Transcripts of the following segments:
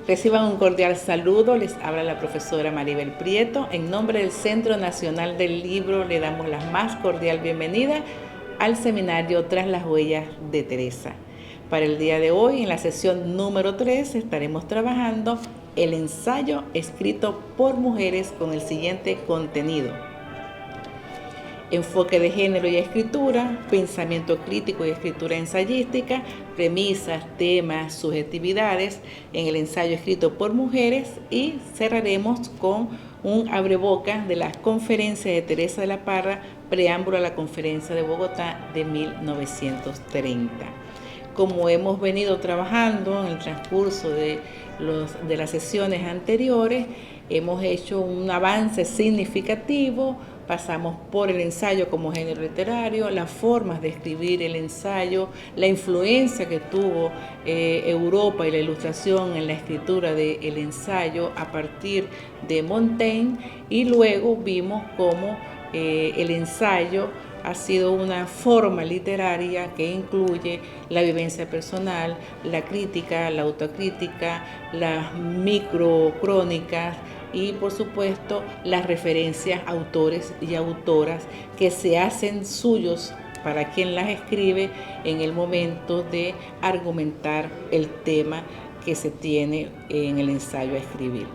Reciban un cordial saludo, les habla la profesora Maribel Prieto. En nombre del Centro Nacional del Libro le damos la más cordial bienvenida al seminario Tras las Huellas de Teresa. Para el día de hoy, en la sesión número 3, estaremos trabajando el ensayo escrito por mujeres con el siguiente contenido: enfoque de género y escritura, pensamiento crítico y escritura ensayística, premisas, temas, subjetividades en el ensayo escrito por mujeres, y cerraremos con un abrebocas de la conferencia de Teresa de la Parra, preámbulo a la conferencia de Bogotá de 1930. Como hemos venido trabajando en el transcurso de las sesiones anteriores, hemos hecho un avance significativo. Pasamos por el ensayo como género literario, las formas de escribir el ensayo, la influencia que tuvo Europa y la Ilustración en la escritura del ensayo a partir de Montaigne, y luego vimos cómo el ensayo ha sido una forma literaria que incluye la vivencia personal, la crítica, la autocrítica, las microcrónicas y, por supuesto, las referencias a autores y autoras que se hacen suyos para quien las escribe en el momento de argumentar el tema que se tiene en el ensayo a escribir.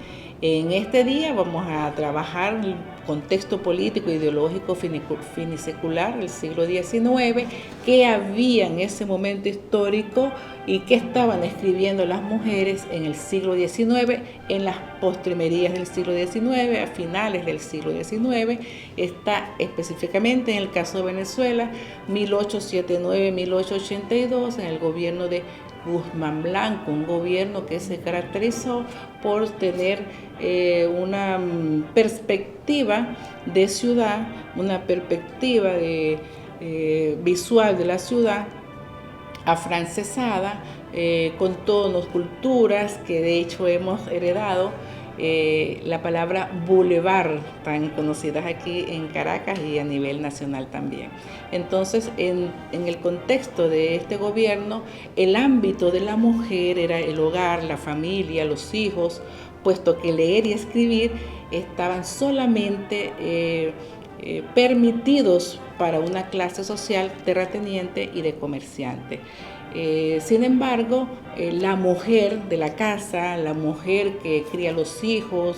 En este día vamos a trabajar el contexto político e ideológico finisecular del siglo XIX, qué había en ese momento histórico y qué estaban escribiendo las mujeres en el siglo XIX, en las postrimerías del siglo XIX, a finales del siglo XIX. Está específicamente en el caso de Venezuela, 1879-1882, en el gobierno de Guzmán Blanco, un gobierno que se caracterizó por tener una perspectiva de ciudad, una perspectiva visual de la ciudad afrancesada, con tonos, culturas que de hecho hemos heredado. La palabra boulevard, tan conocidas aquí en Caracas y a nivel nacional también. Entonces, en el contexto de este gobierno, el ámbito de la mujer era el hogar, la familia, los hijos, puesto que leer y escribir estaban solamente permitidos para una clase social terrateniente y de comerciante. Sin embargo, la mujer de la casa, la mujer que cría los hijos,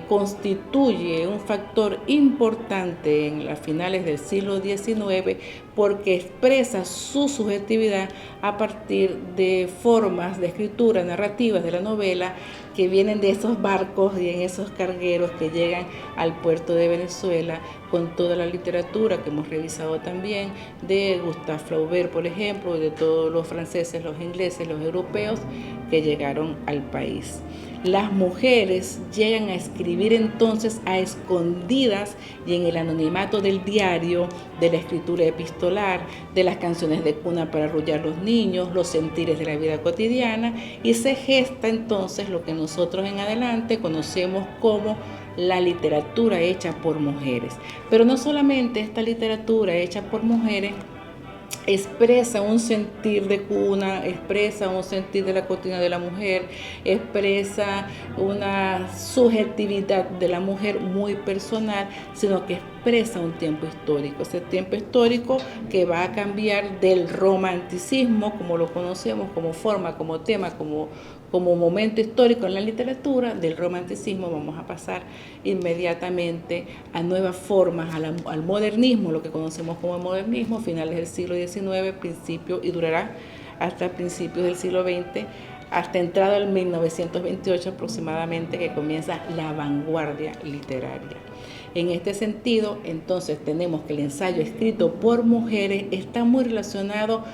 constituye un factor importante en las finales del siglo XIX, porque expresa su subjetividad a partir de formas de escritura narrativas de la novela que vienen de esos barcos y en esos cargueros que llegan al puerto de Venezuela, con toda la literatura que hemos revisado también, de Gustave Flaubert, por ejemplo, y de todos los franceses, los ingleses, los europeos que llegaron al país. Las mujeres llegan a escribir entonces a escondidas y en el anonimato del diario, de la escritura epistolar, de las canciones de cuna para arrullar los niños, los sentires de la vida cotidiana, y se gesta entonces lo que nosotros en adelante conocemos como la literatura hecha por mujeres. Pero no solamente esta literatura hecha por mujeres expresa un sentir de cuna, expresa un sentir de la cotidiana de la mujer, expresa una subjetividad de la mujer muy personal, sino que expresa un tiempo histórico, ese tiempo histórico que va a cambiar del romanticismo, como lo conocemos, como forma, como tema, como momento histórico en la literatura. Del romanticismo vamos a pasar inmediatamente a nuevas formas, al modernismo, lo que conocemos como modernismo, finales del siglo XIX, principio, y durará hasta principios del siglo XX, hasta entrado al 1928 aproximadamente, que comienza la vanguardia literaria. En este sentido, entonces, tenemos que el ensayo escrito por mujeres está muy relacionado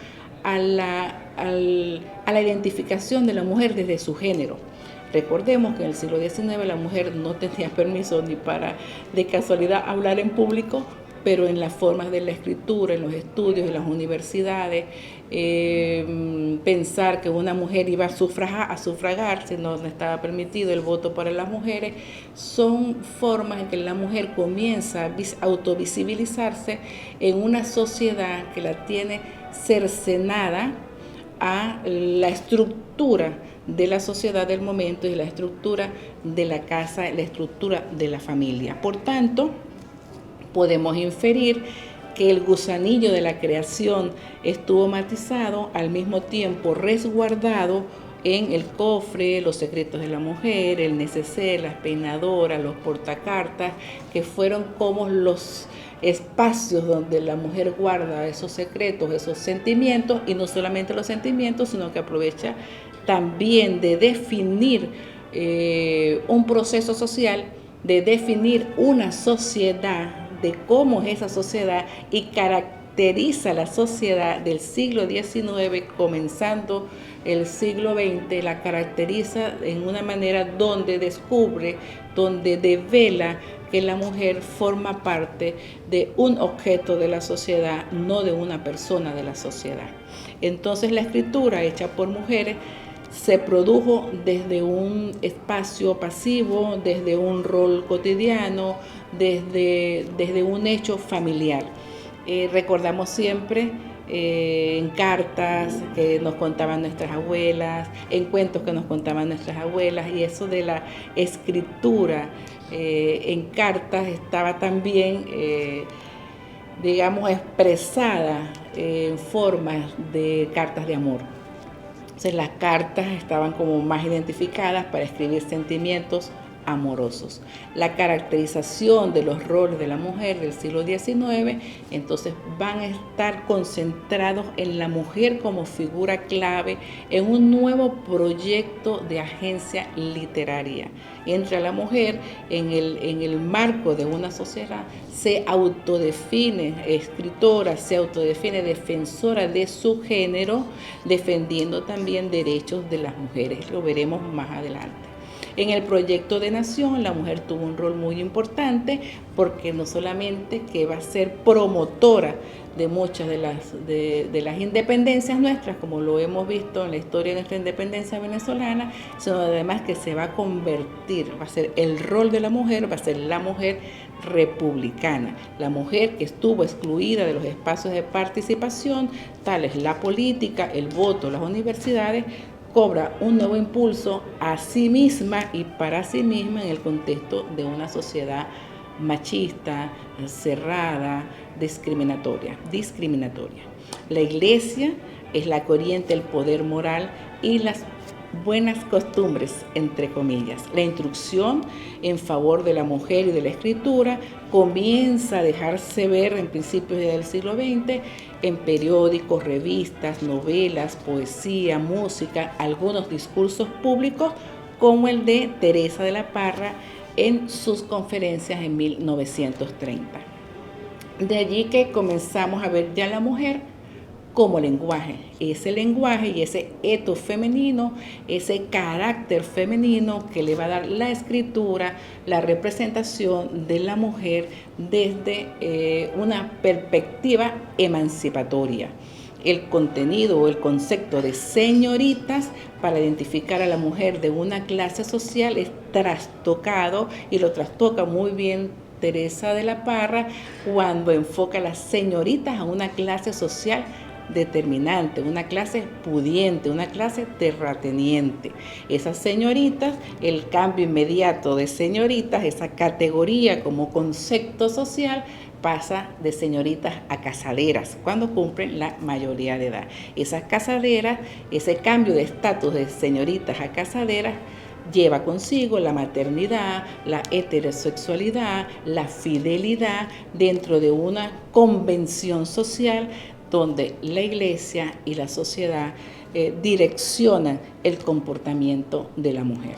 a la identificación de la mujer desde su género. Recordemos que en el siglo XIX la mujer no tenía permiso ni para de casualidad hablar en público, pero en las formas de la escritura, en los estudios, en las universidades, pensar que una mujer iba a sufragar si no estaba permitido el voto para las mujeres, son formas en que la mujer comienza a autovisibilizarse en una sociedad que la tiene cercenada a la estructura de la sociedad del momento y la estructura de la casa, la estructura de la familia. Por tanto, podemos inferir que el gusanillo de la creación estuvo matizado, al mismo tiempo resguardado en el cofre, los secretos de la mujer, el neceser, las peinadoras, los portacartas, que fueron como los espacios donde la mujer guarda esos secretos, esos sentimientos, y no solamente los sentimientos, sino que aprovecha también de definir un proceso social, de definir una sociedad, de cómo es esa sociedad, y caracteriza la sociedad del siglo XIX, comenzando el siglo XX, la caracteriza en una manera donde descubre, donde devela que la mujer forma parte de un objeto de la sociedad, no de una persona de la sociedad. Entonces la escritura hecha por mujeres se produjo desde un espacio pasivo, desde un rol cotidiano, desde un hecho familiar. Recordamos siempre en cartas que nos contaban nuestras abuelas, en cuentos que nos contaban nuestras abuelas, y eso de la escritura en cartas estaba también, digamos, expresada en formas de cartas de amor. Entonces las cartas estaban como más identificadas para escribir sentimientos amorosos. La caracterización de los roles de la mujer del siglo XIX, entonces van a estar concentrados en la mujer como figura clave en un nuevo proyecto de agencia literaria. Entra la mujer en el marco de una sociedad, se autodefine escritora, se autodefine defensora de su género, defendiendo también derechos de las mujeres. Lo veremos más adelante. En el proyecto de nación, la mujer tuvo un rol muy importante, porque no solamente que va a ser promotora de muchas de las independencias nuestras, como lo hemos visto en la historia de nuestra independencia venezolana, sino además que se va a convertir, va a ser el rol de la mujer, va a ser la mujer republicana, la mujer que estuvo excluida de los espacios de participación, tales la política, el voto, las universidades, cobra un nuevo impulso a sí misma y para sí misma en el contexto de una sociedad machista, cerrada, discriminatoria. La Iglesia es la que orienta el poder moral y las buenas costumbres, entre comillas. La instrucción en favor de la mujer y de la escritura comienza a dejarse ver en principios del siglo XX en periódicos, revistas, novelas, poesía, música, algunos discursos públicos, como el de Teresa de la Parra en sus conferencias en 1930. De allí que comenzamos a ver ya la mujer como lenguaje, ese lenguaje y ese etos femenino, ese carácter femenino que le va a dar la escritura, la representación de la mujer desde una perspectiva emancipatoria. El contenido o el concepto de señoritas para identificar a la mujer de una clase social es trastocado, y lo trastoca muy bien Teresa de la Parra cuando enfoca a las señoritas a una clase social determinante, una clase pudiente, una clase terrateniente. Esas señoritas, el cambio inmediato de señoritas, esa categoría como concepto social, pasa de señoritas a casaderas cuando cumplen la mayoría de edad. Esas casaderas, ese cambio de estatus de señoritas a casaderas, lleva consigo la maternidad, la heterosexualidad, la fidelidad dentro de una convención social donde la Iglesia y la sociedad direccionan el comportamiento de la mujer.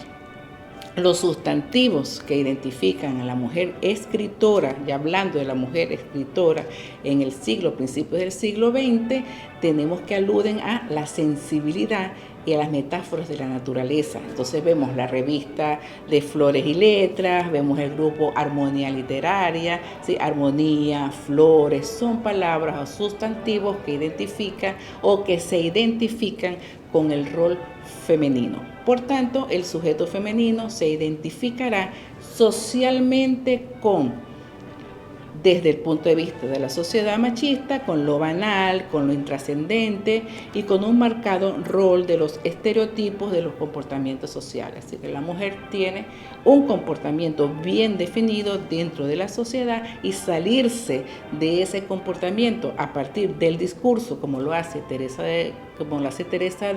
Los sustantivos que identifican a la mujer escritora, y hablando de la mujer escritora en el principios del siglo XX, tenemos que aluden a la sensibilidad y a las metáforas de la naturaleza. Entonces vemos la revista de Flores y Letras, vemos el grupo Armonía Literaria, ¿sí? Armonía, flores, son palabras o sustantivos que identifican o que se identifican con el rol femenino. Por tanto, el sujeto femenino se identificará socialmente con desde el punto de vista de la sociedad machista, con lo banal, con lo intrascendente y con un marcado rol de los estereotipos de los comportamientos sociales. Así que la mujer tiene un comportamiento bien definido dentro de la sociedad, y salirse de ese comportamiento a partir del discurso, como lo hace Teresa de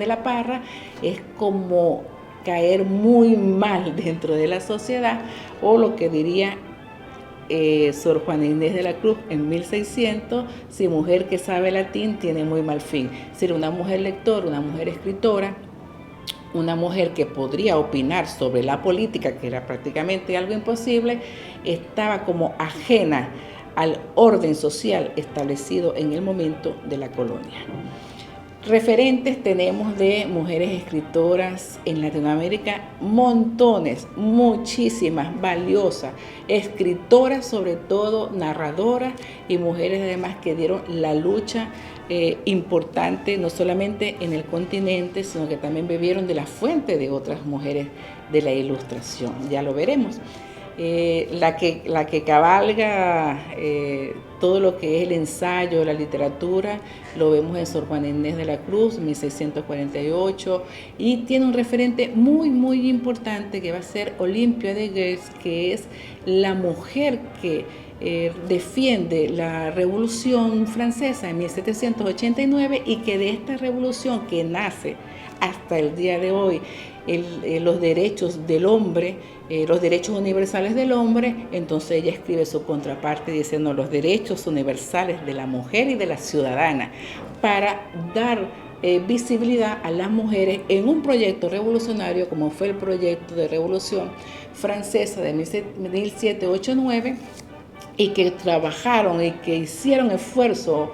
la Parra, es como caer muy mal dentro de la sociedad, o lo que diría Sor Juana Inés de la Cruz en 1600: si mujer que sabe latín tiene muy mal fin. Ser una mujer lectora, una mujer escritora, una mujer que podría opinar sobre la política, que era prácticamente algo imposible, estaba como ajena al orden social establecido en el momento de la colonia. Referentes tenemos de mujeres escritoras en Latinoamérica, montones, muchísimas, valiosas, escritoras, sobre todo narradoras, y mujeres además que dieron la lucha importante, no solamente en el continente, sino que también bebieron de la fuente de otras mujeres de la Ilustración. Ya lo veremos. La que cabalga todo lo que es el ensayo, la literatura, lo vemos en Sor Juana Inés de la Cruz, 1648, y tiene un referente muy, muy importante que va a ser Olimpia de Gers, que es la mujer que defiende la Revolución Francesa en 1789, y que de esta revolución que nace hasta el día de hoy, los derechos del hombre, los derechos universales del hombre, entonces ella escribe su contraparte diciendo los derechos universales de la mujer y de la ciudadana, para dar visibilidad a las mujeres en un proyecto revolucionario como fue el proyecto de Revolución Francesa de 1789, y que trabajaron y que hicieron esfuerzo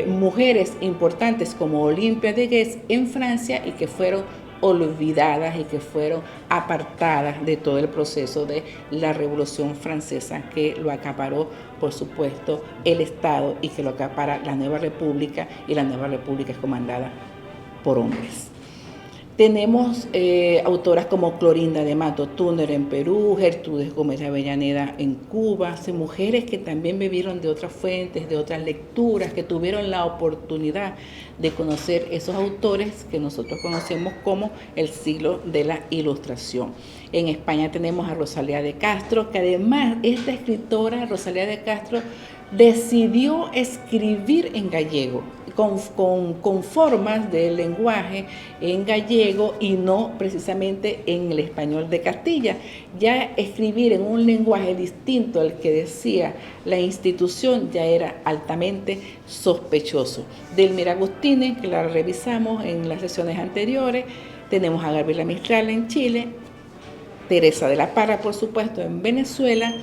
mujeres importantes como Olimpia de Gers en Francia, y que fueron olvidadas y que fueron apartadas de todo el proceso de la Revolución Francesa, que lo acaparó, por supuesto, el Estado, y que lo acapara la Nueva República, y la Nueva República es comandada por hombres. Tenemos autoras como Clorinda de Mato Túnez en Perú, Gertrudis Gómez de Avellaneda en Cuba, mujeres que también bebieron de otras fuentes, de otras lecturas, que tuvieron la oportunidad de conocer esos autores que nosotros conocemos como el siglo de la Ilustración. En España tenemos a Rosalía de Castro, que además esta escritora, Rosalía de Castro, decidió escribir en gallego, con formas del lenguaje en gallego y no precisamente en el español de Castilla. Ya escribir en un lenguaje distinto al que decía la institución ya era altamente sospechoso. Delmira Agustini, que la revisamos en las sesiones anteriores, tenemos a Gabriela Mistral en Chile, Teresa de la Parra, por supuesto, en Venezuela,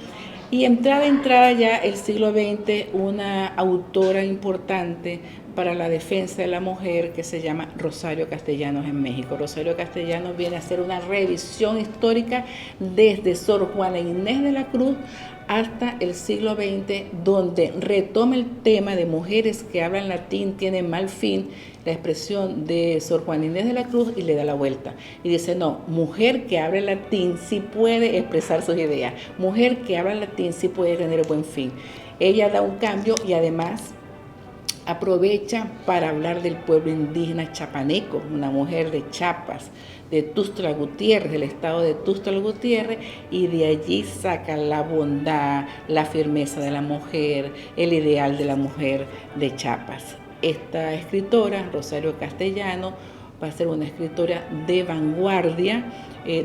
y entrada ya el siglo XX, una autora importante para la defensa de la mujer que se llama Rosario Castellanos en México. Rosario Castellanos viene a hacer una revisión histórica desde Sor Juana Inés de la Cruz hasta el siglo XX, donde retoma el tema de mujeres que hablan latín tienen mal fin, la expresión de Sor Juana Inés de la Cruz, y le da la vuelta. Y dice, no, mujer que habla latín sí puede expresar sus ideas, mujer que habla latín sí puede tener buen fin. Ella da un cambio y además aprovecha para hablar del pueblo indígena chapaneco, una mujer de Chiapas, de Tuxtla Gutiérrez, del estado de Tuxtla Gutiérrez, y de allí saca la bondad, la firmeza de la mujer, el ideal de la mujer de Chiapas. Esta escritora, Rosario Castellanos, va a ser una escritora de vanguardia,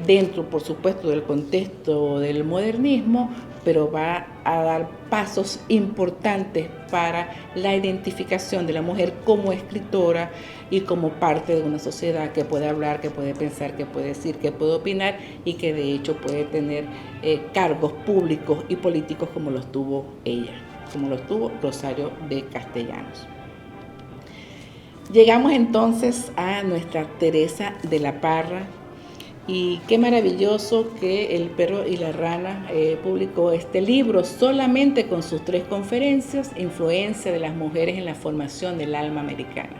dentro, por supuesto, del contexto del modernismo, pero va a dar pasos importantes para la identificación de la mujer como escritora y como parte de una sociedad que puede hablar, que puede pensar, que puede decir, que puede opinar, y que de hecho puede tener cargos públicos y políticos como los tuvo ella, como los tuvo Rosario de Castellanos. Llegamos entonces a nuestra Teresa de la Parra, y qué maravilloso que El perro y la rana publicó este libro solamente con sus 3 conferencias, influencia de las mujeres en la formación del alma americana.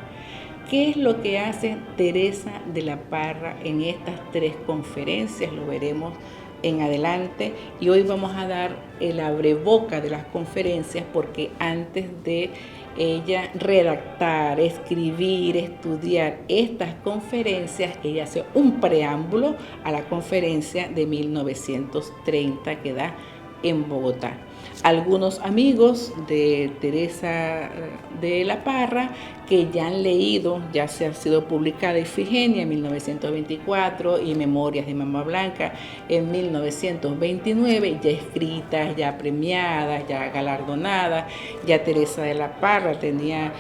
¿Qué es lo que hace Teresa de la Parra en estas 3 conferencias? Lo veremos en adelante, y hoy vamos a dar el abreboca de las conferencias, porque antes de ella redactar, escribir, estudiar estas conferencias, ella hace un preámbulo a la conferencia de 1930 que da en Bogotá. Algunos amigos de Teresa de la Parra que ya han leído, ya se ha sido publicada Ifigenia en 1924 y Memorias de Mama Blanca en 1929, ya escritas, ya premiadas, ya galardonadas. Ya Teresa de la Parra tenía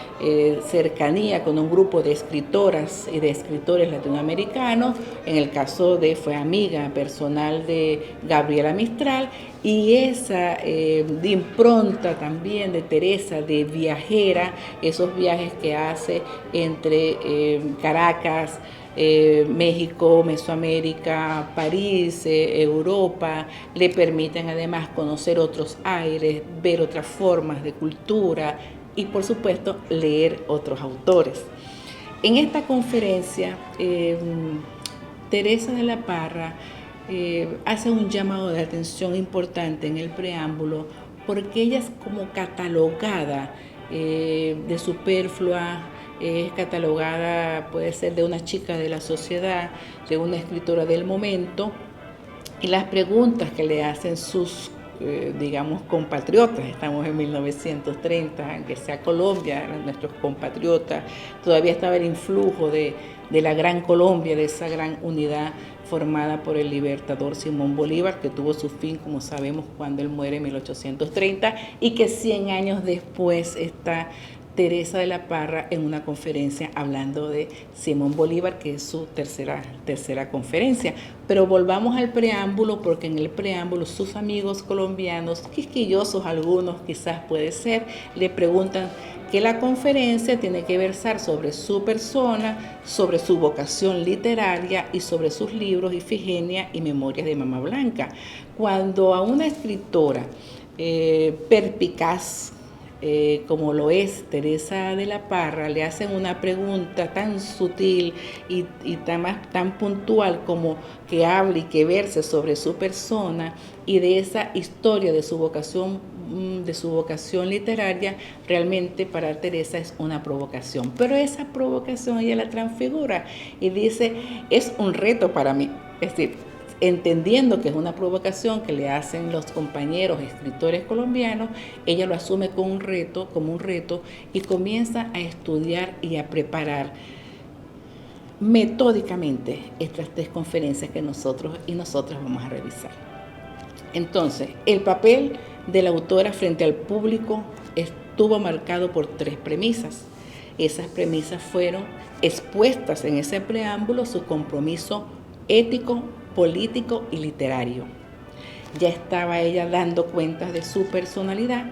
cercanía con un grupo de escritoras y de escritores latinoamericanos. En el caso fue amiga personal de Gabriela Mistral, y esa de impronta también de Teresa, de viajera, esos viajes que hace entre Caracas, México, Mesoamérica, París, Europa, le permiten además conocer otros aires, ver otras formas de cultura y por supuesto leer otros autores. En esta conferencia, Teresa de la Parra hace un llamado de atención importante en el preámbulo, porque ella es como catalogada de superflua, es catalogada, puede ser de una chica de la sociedad, de una escritora del momento, y las preguntas que le hacen sus digamos, compatriotas, estamos en 1930, aunque sea Colombia, eran nuestros compatriotas, todavía estaba el influjo de la Gran Colombia, de esa gran unidad formada por el libertador Simón Bolívar, que tuvo su fin, como sabemos, cuando él muere en 1830, y que 100 años después está Teresa de la Parra en una conferencia hablando de Simón Bolívar, que es su tercera conferencia. Pero volvamos al preámbulo, porque en el preámbulo sus amigos colombianos, quisquillosos algunos quizás puede ser, le preguntan que la conferencia tiene que versar sobre su persona, sobre su vocación literaria y sobre sus libros Ifigenia y Memorias de Mama Blanca. Cuando a una escritora perspicaz, como lo es Teresa de la Parra, le hacen una pregunta tan sutil y tan puntual como que hable y que verse sobre su persona y de esa historia de su vocación literaria, realmente para Teresa es una provocación. Pero esa provocación ella la transfigura y dice, es un reto para mí. Es decir, entendiendo que es una provocación que le hacen los compañeros escritores colombianos, ella lo asume como un reto y comienza a estudiar y a preparar metódicamente estas 3 conferencias que nosotros y nosotras vamos a revisar. Entonces, el papel de la autora frente al público estuvo marcado por 3 premisas. Esas premisas fueron expuestas en ese preámbulo: su compromiso ético, político y literario. Ya estaba ella dando cuentas de su personalidad,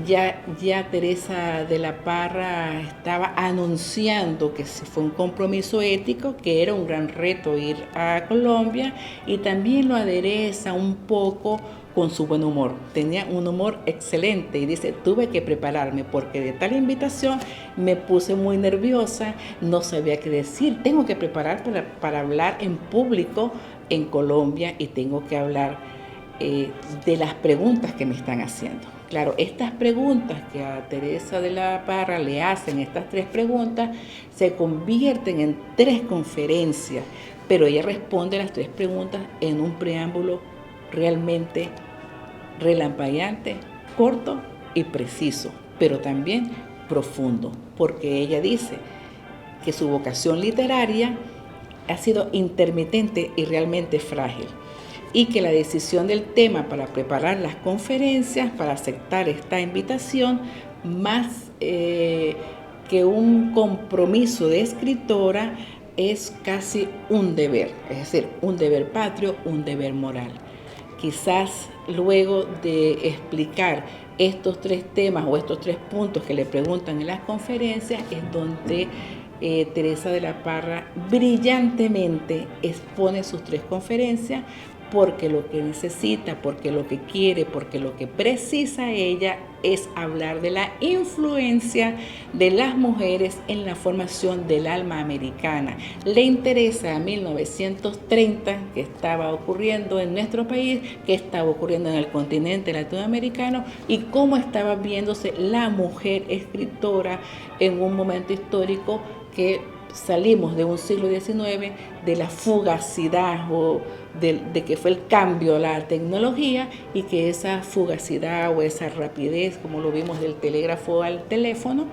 ya Teresa de la Parra estaba anunciando que fue un compromiso ético, que era un gran reto ir a Colombia, y también lo adereza un poco con su buen humor. Tenía un humor excelente y dice, tuve que prepararme porque de tal invitación me puse muy nerviosa, no sabía qué decir, tengo que preparar para hablar en público en Colombia y tengo que hablar de las preguntas que me están haciendo. Claro, estas preguntas que a Teresa de la Parra le hacen, estas 3 preguntas, se convierten en 3 conferencias, pero ella responde a las 3 preguntas en un preámbulo realmente relampagueante, corto y preciso, pero también profundo, porque ella dice que su vocación literaria ha sido intermitente y realmente frágil, y que la decisión del tema para preparar las conferencias, para aceptar esta invitación, más que un compromiso de escritora, es casi un deber, es decir, un deber patrio, un deber moral. Quizás luego de explicar estos 3 temas o estos 3 puntos que le preguntan en las conferencias, es donde Teresa de la Parra brillantemente expone sus 3 conferencias, porque lo que necesita, porque lo que quiere, porque lo que precisa ella es hablar de la influencia de las mujeres en la formación del alma americana. Le interesa a 1930, que estaba ocurriendo en nuestro país, que estaba ocurriendo en el continente latinoamericano y cómo estaba viéndose la mujer escritora en un momento histórico que salimos de un siglo XIX, de la fugacidad o de que fue el cambio a la tecnología, y que esa fugacidad o esa rapidez, como lo vimos del telégrafo al teléfono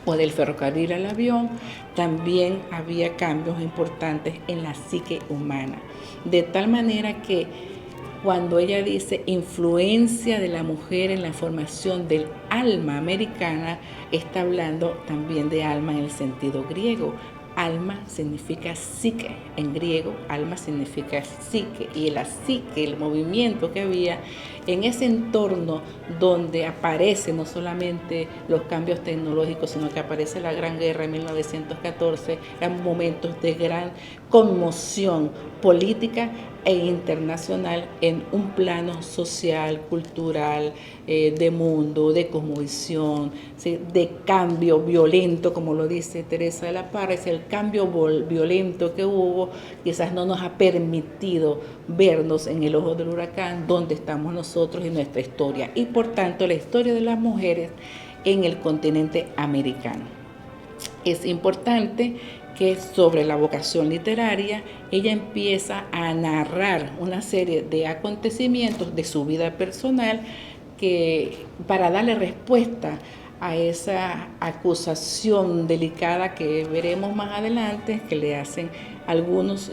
o del ferrocarril al avión, también había cambios importantes en la psique humana. De tal manera que cuando ella dice influencia de la mujer en la formación del alma americana, está hablando también de alma en el sentido griego. Alma significa psique, en griego alma significa psique, y la psique, el movimiento que había en ese entorno donde aparece no solamente los cambios tecnológicos, sino que aparece la Gran Guerra en 1914, eran momentos de gran conmoción política e internacional en un plano social, cultural, de mundo, de cosmovisión, ¿sí? De cambio violento, como lo dice Teresa de la Parra. Es el cambio violento que hubo, quizás no nos ha permitido vernos en el ojo del huracán donde estamos nosotros en nuestra historia, y por tanto la historia de las mujeres en el continente americano. Es importante que sobre la vocación literaria ella empieza a narrar una serie de acontecimientos de su vida personal que, para darle respuesta a esa acusación delicada que veremos más adelante, que le hacen algunos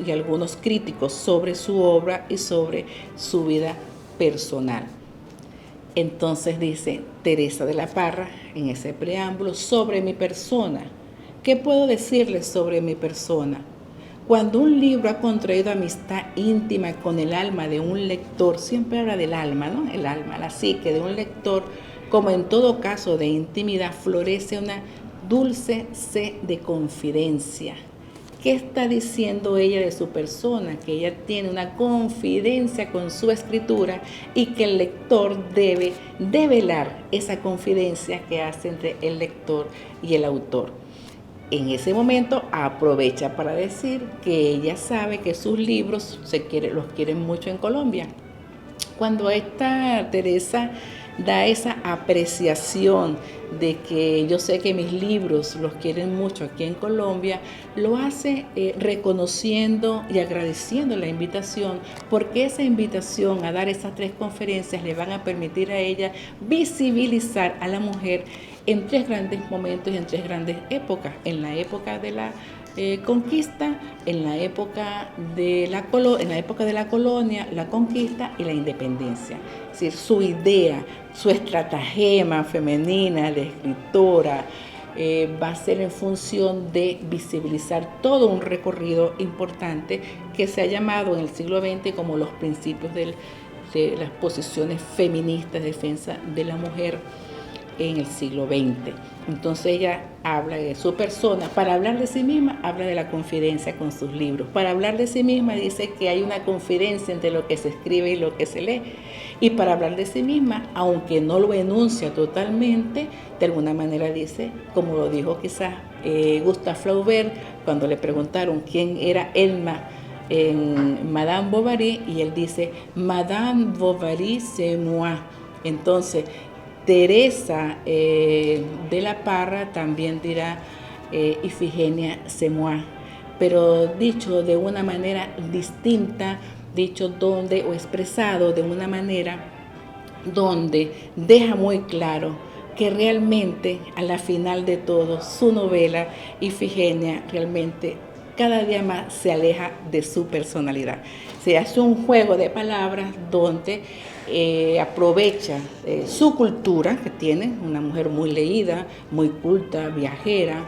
críticos sobre su obra y sobre su vida personal. Entonces dice Teresa de la Parra en ese preámbulo: sobre mi persona. ¿Qué puedo decirles sobre mi persona? Cuando un libro ha contraído amistad íntima con el alma de un lector, siempre habla del alma, ¿no? El alma, la psique de un lector, como en todo caso de intimidad, florece una dulce sed de confidencia. ¿Qué está diciendo ella de su persona? Que ella tiene una confidencia con su escritura y que el lector debe develar esa confidencia que hace entre el lector y el autor. En ese momento aprovecha para decir que ella sabe que sus libros los quieren mucho en Colombia. Cuando esta Teresa da esa apreciación de que yo sé que mis libros los quieren mucho aquí en Colombia, lo hace reconociendo y agradeciendo la invitación, porque esa invitación a dar esas 3 conferencias le van a permitir a ella visibilizar a la mujer en 3 grandes momentos y en 3 grandes épocas: en la época de la conquista, en la época de la colonia, la conquista y la independencia. Es decir, su idea, su estratagema femenina de escritora va a ser en función de visibilizar todo un recorrido importante que se ha llamado en el siglo XX como los principios de las posiciones feministas de defensa de la mujer en el siglo XX. Entonces ella habla de su persona. Para hablar de sí misma, habla de la confidencia con sus libros. Para hablar de sí misma, dice que hay una confidencia entre lo que se escribe y lo que se lee. Y para hablar de sí misma, aunque no lo enuncia totalmente, de alguna manera dice, como lo dijo quizás Gustave Flaubert, cuando le preguntaron quién era Elma en Madame Bovary, y él dice, Madame Bovary c'est moi. Entonces, Teresa de la Parra también dirá Ifigenia c'est moi, pero dicho de una manera distinta, dicho o expresado de una manera donde deja muy claro que realmente a la final de todo su novela Ifigenia realmente cada día más se aleja de su personalidad. Se hace un juego de palabras donde aprovecha su cultura que tiene, una mujer muy leída, muy culta, viajera,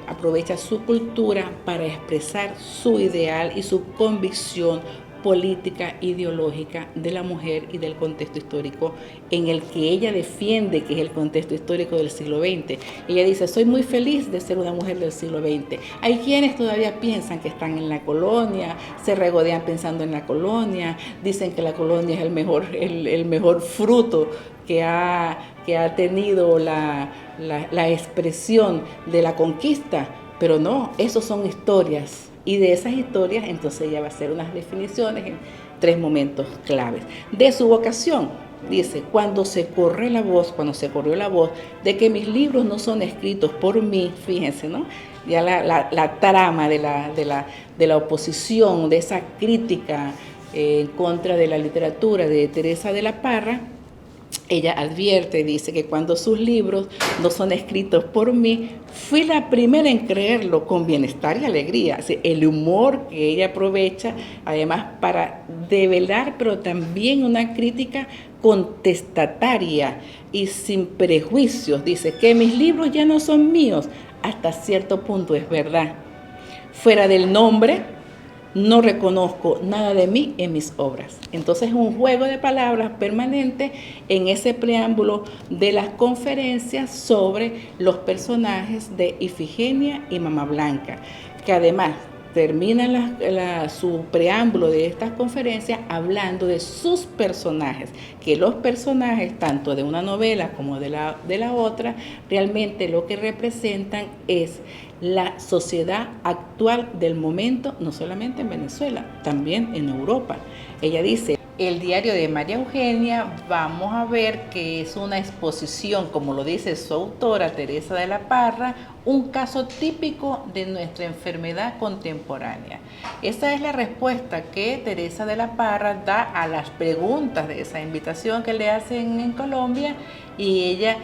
aprovecha su cultura para expresar su ideal y su convicción política, ideológica de la mujer y del contexto histórico en el que ella defiende, que es el contexto histórico del siglo XX. Ella dice, soy muy feliz de ser una mujer del siglo XX. Hay quienes todavía piensan que están en la colonia, se regodean pensando en la colonia, dicen que la colonia es el mejor fruto que ha tenido la expresión de la conquista, pero no, esos son historias. Y de esas historias, entonces ella va a hacer unas definiciones en 3 momentos claves. De su vocación, dice, cuando se corrió la voz de que mis libros no son escritos por mí, fíjense, ¿no? Ya la trama de la oposición, de esa crítica en contra de la literatura de Teresa de la Parra, ella advierte, dice que cuando sus libros no son escritos por mí, fui la primera en creerlo con bienestar y alegría. O sea, el humor que ella aprovecha, además para develar, pero también una crítica contestataria y sin prejuicios. Dice que mis libros ya no son míos, hasta cierto punto es verdad. Fuera del nombre, no reconozco nada de mí en mis obras. Entonces es un juego de palabras permanente en ese preámbulo de las conferencias sobre los personajes de Ifigenia y Mamá Blanca, que además termina su preámbulo de estas conferencias hablando de sus personajes, que los personajes, tanto de una novela como de la otra, realmente lo que representan es la sociedad actual del momento, no solamente en Venezuela, también en Europa. Ella dice, el diario de María Eugenia, vamos a ver que es una exposición, como lo dice su autora Teresa de la Parra, un caso típico de nuestra enfermedad contemporánea. Esa es la respuesta que Teresa de la Parra da a las preguntas de esa invitación que le hacen en Colombia, y ella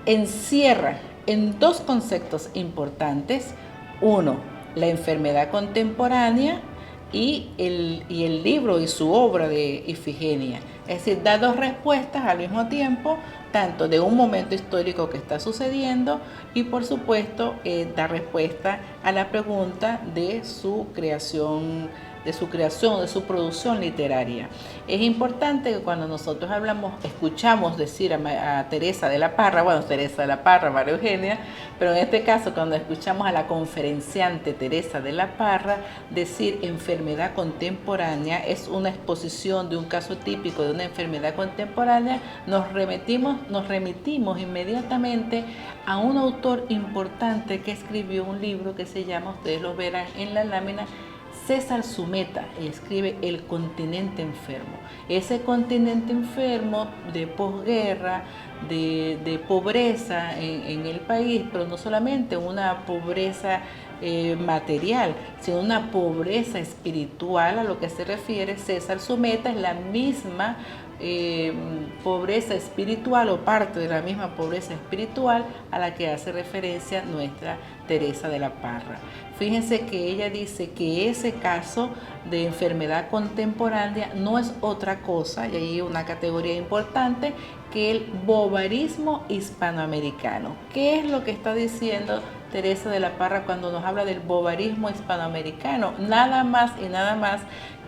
encierra en 2 conceptos importantes. Uno, la enfermedad contemporánea y el libro y su obra de Ifigenia. Es decir, da 2 respuestas al mismo tiempo, tanto de un momento histórico que está sucediendo y por supuesto da respuesta a la pregunta de su creación, de su producción literaria. Es importante que cuando nosotros escuchamos decir a Teresa de la Parra, Teresa de la Parra, María Eugenia, pero en este caso cuando escuchamos a la conferenciante Teresa de la Parra decir enfermedad contemporánea, es una exposición de un caso típico de una enfermedad contemporánea, nos remitimos inmediatamente a un autor importante que escribió un libro que se llama, ustedes lo verán en la lámina, César Sumeta, y escribe El continente enfermo. Ese continente enfermo de posguerra, de pobreza en el país, pero no solamente una pobreza material, sino una pobreza espiritual. A lo que se refiere César Sumeta es la misma pobreza espiritual o parte de la misma pobreza espiritual a la que hace referencia nuestra Teresa de la Parra. Fíjense que ella dice que ese caso de enfermedad contemporánea no es otra cosa, y ahí una categoría importante, que el bovarismo hispanoamericano. ¿Qué es lo que está diciendo Teresa de la Parra cuando nos habla del bovarismo hispanoamericano? Nada más y nada más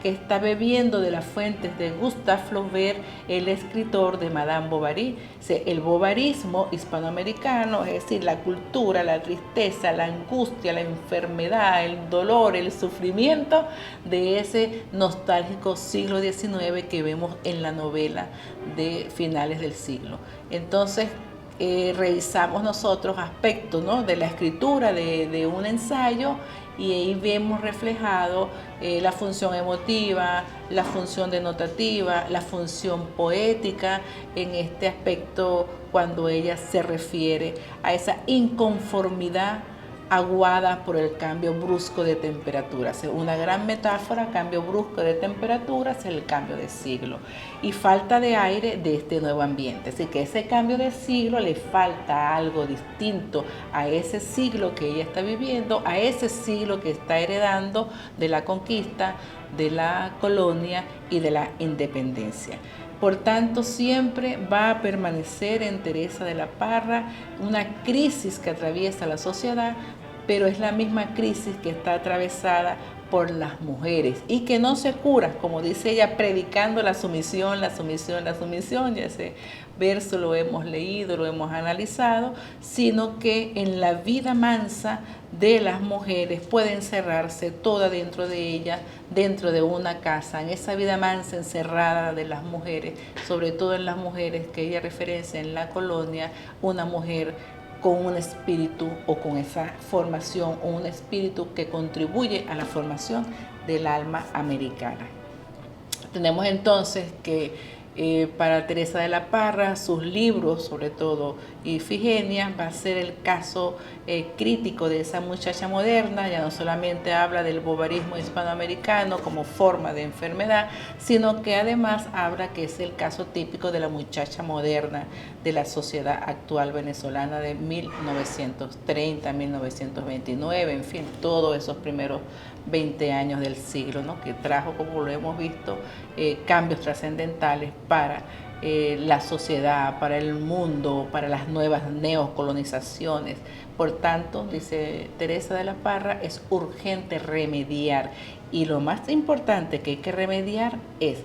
que está bebiendo de las fuentes de Gustave Flaubert, el escritor de Madame Bovary. El bovarismo hispanoamericano, es decir, la cultura, la tristeza, la angustia, la enfermedad, el dolor, el sufrimiento de ese nostálgico siglo XIX que vemos en la novela de finales del siglo. Entonces, revisamos nosotros aspectos, ¿no?, de la escritura de un ensayo, y ahí vemos reflejado la función emotiva, la función denotativa, la función poética en este aspecto cuando ella se refiere a esa inconformidad aguada por el cambio brusco de temperatura. Una gran metáfora, cambio brusco de temperatura, es el cambio de siglo y falta de aire de este nuevo ambiente. Así que ese cambio de siglo le falta algo distinto a ese siglo que ella está viviendo, a ese siglo que está heredando de la conquista, de la colonia y de la independencia. Por tanto, siempre va a permanecer en Teresa de la Parra una crisis que atraviesa la sociedad, pero es la misma crisis que está atravesada por las mujeres y que no se cura, como dice ella, predicando la sumisión, la sumisión, la sumisión. Ya ese verso lo hemos leído, lo hemos analizado, sino que en la vida mansa de las mujeres puede encerrarse toda dentro de ellas, dentro de una casa, en esa vida mansa encerrada de las mujeres, sobre todo en las mujeres que ella referencia en la colonia, una mujer con un espíritu o con esa formación o un espíritu que contribuye a la formación del alma americana. Tenemos entonces que para Teresa de la Parra, sus libros, sobre todo Ifigenia, va a ser el caso crítico de esa muchacha moderna. Ya no solamente habla del bobarismo hispanoamericano como forma de enfermedad, sino que además habla que es el caso típico de la muchacha moderna de la sociedad actual venezolana de 1930, 1929, en fin, todos esos primeros 20 años del siglo, ¿no? Que trajo, como lo hemos visto, cambios trascendentales para la sociedad, para el mundo, para las nuevas neocolonizaciones. Por tanto, dice Teresa de la Parra, es urgente remediar, y lo más importante que hay que remediar es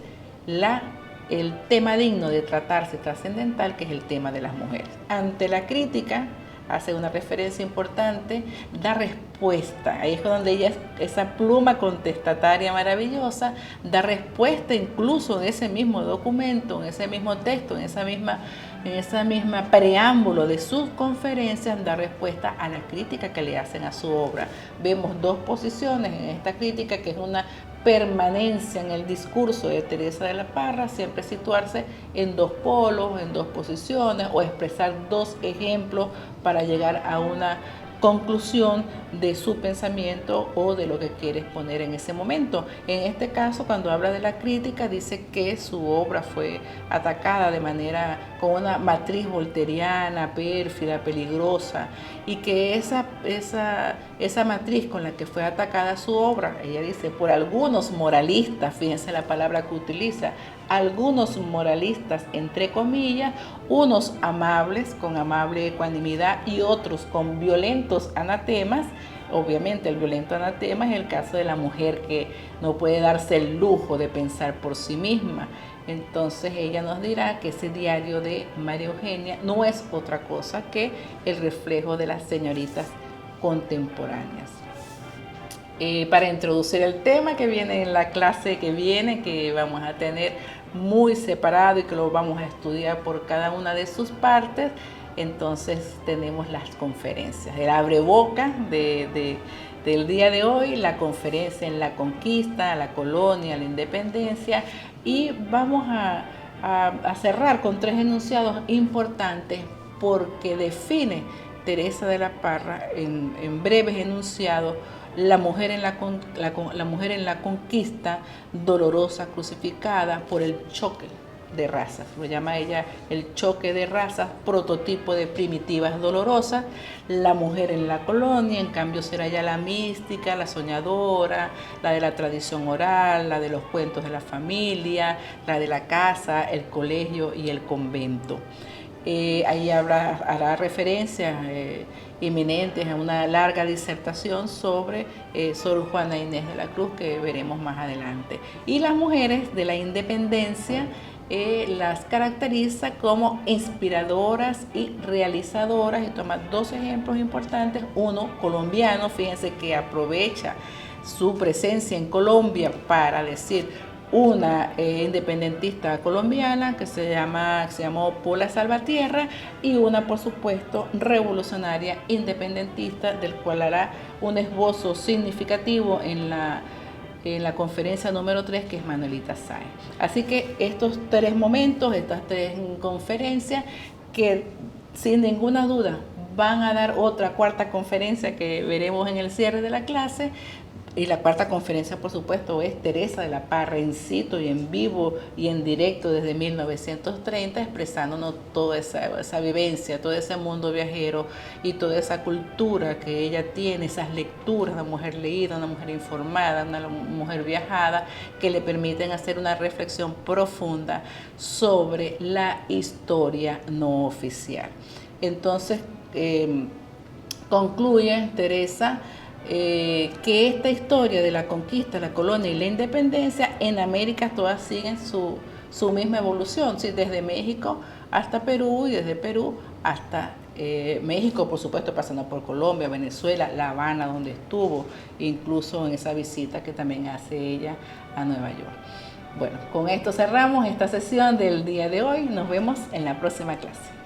el tema digno de tratarse trascendental, que es el tema de las mujeres. Ante la crítica, hace una referencia importante, da respuesta. Ahí es donde ella, esa pluma contestataria maravillosa, da respuesta incluso en ese mismo documento, en ese mismo texto, en esa misma preámbulo de sus conferencias, da respuesta a la crítica que le hacen a su obra. Vemos dos posiciones en esta crítica, que es una permanencia en el discurso de Teresa de la Parra, siempre situarse en dos polos, en dos posiciones, o expresar dos ejemplos para llegar a una conclusión de su pensamiento o de lo que quiere exponer en ese momento. En este caso, cuando habla de la crítica, dice que su obra fue atacada de manera con una matriz volteriana, pérfida, peligrosa, y que esa matriz con la que fue atacada su obra, ella dice, por algunos moralistas, fíjense la palabra que utiliza, algunos moralistas, entre comillas, unos amables, con amable ecuanimidad, y otros con violentos anatemas. Obviamente el violento anatema es el caso de la mujer que no puede darse el lujo de pensar por sí misma. Entonces ella nos dirá que ese diario de María Eugenia no es otra cosa que el reflejo de las señoritas contemporáneas. Para introducir el tema que viene en la clase que viene, que vamos a tener muy separado y que lo vamos a estudiar por cada una de sus partes, entonces tenemos las conferencias. El abreboca del día de hoy, la conferencia en la conquista, la colonia, la independencia, y vamos a cerrar con tres enunciados importantes porque define Teresa de la Parra en breves enunciados la mujer en la conquista, dolorosa, crucificada por el choque de razas. Lo llama ella el choque de razas, prototipo de primitivas dolorosas. La mujer en la colonia, en cambio, será ya la mística, la soñadora, la de la tradición oral, la de los cuentos de la familia, la de la casa, el colegio y el convento. Ahí hará referencias inminentes a una larga disertación sobre Sor Juana Inés de la Cruz, que veremos más adelante. Y las mujeres de la independencia las caracteriza como inspiradoras y realizadoras, y toma dos ejemplos importantes. Uno, colombiano, fíjense que aprovecha su presencia en Colombia para decir una independentista colombiana que se llamó Pola Salvatierra, y una, por supuesto, revolucionaria independentista, del cual hará un esbozo significativo en la conferencia número 3, que es Manuelita Sáenz. Así que estos tres momentos, estas tres conferencias, que sin ninguna duda van a dar otra cuarta conferencia que veremos en el cierre de la clase. Y la cuarta conferencia, por supuesto, es Teresa de la Parra in situ y en vivo y en directo desde 1930, expresándonos toda esa vivencia, todo ese mundo viajero y toda esa cultura que ella tiene, esas lecturas, una mujer leída, una mujer informada, una mujer viajada, que le permiten hacer una reflexión profunda sobre la historia no oficial. Entonces, concluye Teresa que esta historia de la conquista, la colonia y la independencia en América todas siguen su misma evolución, ¿sí? Desde México hasta Perú y desde Perú hasta México, por supuesto, pasando por Colombia, Venezuela, La Habana, donde estuvo, incluso en esa visita que también hace ella a Nueva York. Bueno, con esto cerramos esta sesión del día de hoy. Nos vemos en la próxima clase.